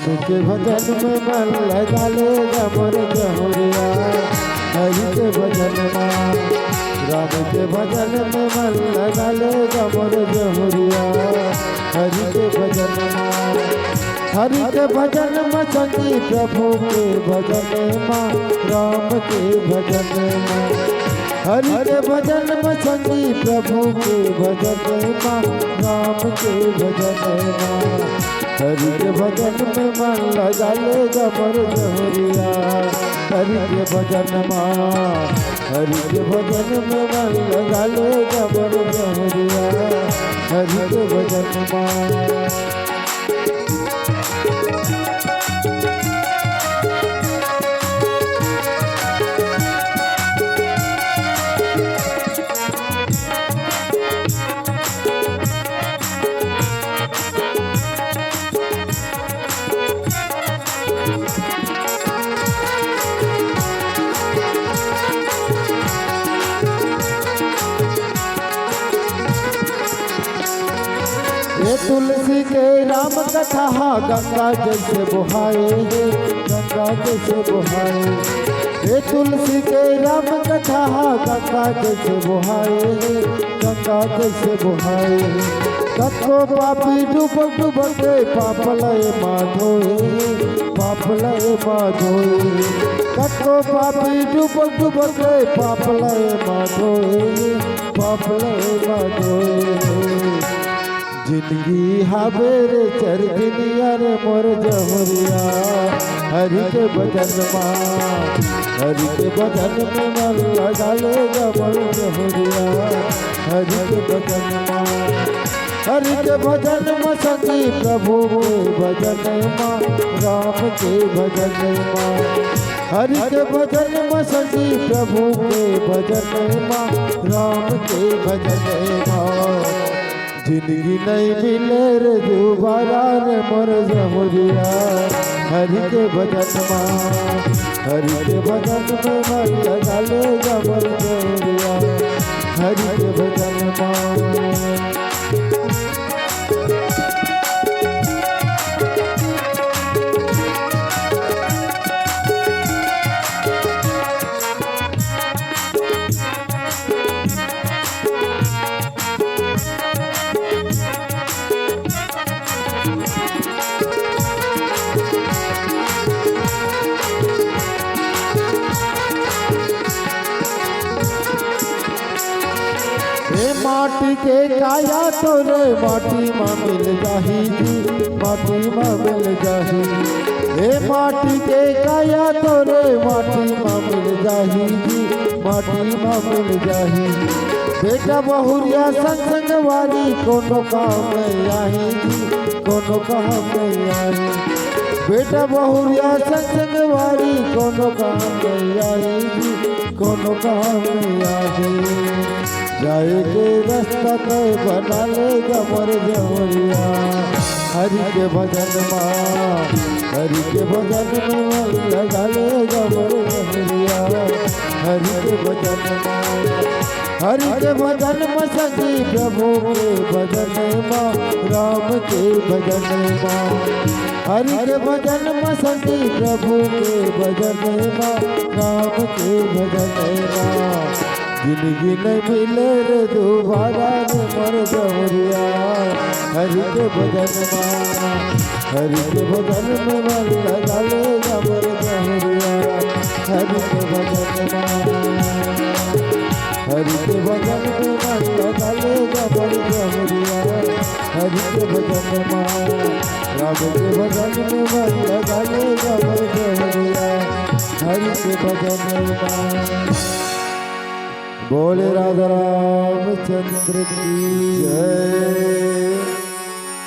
राम के भजन में मन लगा लेगा मोर जहुरिया, हरि के भजन में राम के भजन में मन लगा लेगा मोर जहुरिया, हरि के भजन में हरि के भजन में संगी प्रभु के भजन में राम के भजन में, हरि के भजन में संगी प्रभु के भजन में राम के भजन में, हरि के भजन में मन लगा लेगा मोर जहुरिया, हरि के भजन में हरि के भजन में मन लगा लेगा मोर जहुरिया, हरि के भजन में। ये तुलसी के राम कथा गंगा जैसे बुहाए, गंगा जैसे बुहाए। ये तुलसी के राम कथा गंगा जैसे बुहाए, गंगा जैसे बुहाए। कतो पापी डूब डूब के पाप लय माधोए, पाप लय माधोए। कतो पापी डूब डूब के पाप लय माधोए, पाप लय माधोए। जिंदगी हावेरे चर दिनिया रे मोर जहुरिया, हरि के भजन में हरि के भजन में मन लगा लेगा मोर जहुरिया, हरि के भजन में हरि के भजन में संगी प्रभु के भजन में राम के भजन में, हरि के भजन में संगी प्रभु के भजन में राम के भजन में। जिंदगी नहीं मिले रे दोबारा रे मोर जहुरिया, हरि के भजन में हरि के भजन में मन लगा लेगा मोर जहुरिया, हरि के भजन में। माटी के काया तोरे माटी में मिल जाही जी, माटी में मिल जाही। हे माटी के काया तोरे माटी में मिल जाही जी, माटी में मिल जाही। बेटा बहुरिया संग संग वाली कोनो काम में आई जी, कोनो काम में आई। बेटा बहुरिया संग संग वाली कोनो काम में आई जी, कोनो काम में आई। जाए के रास्ता तय बना लेगा मोर जहुरिया, हरि के भजन में हरि के भजन में मन लगा लेगा मोर जहुरिया, हरि के भजन में हरि के भजन में संगी प्रभु के भजन में राम के भजन में, हरि के भजन में संगी प्रभु के भजन में राम के भजन में। जिंदगी नहीं मिले रे दोबारा रे मोर जहुरिया, हरि के भजन में हरि के भजन में मन लगा लेगा मोर जहुरिया, हरि के भजन में हरि के भजन में मन लगा लेगा मोर जहुरिया, हरि के भजन में राम के भजन में मन लगा लेगा मोर जहुरिया, हरि के भजन में। बोले राधा रामचंद्र की जय।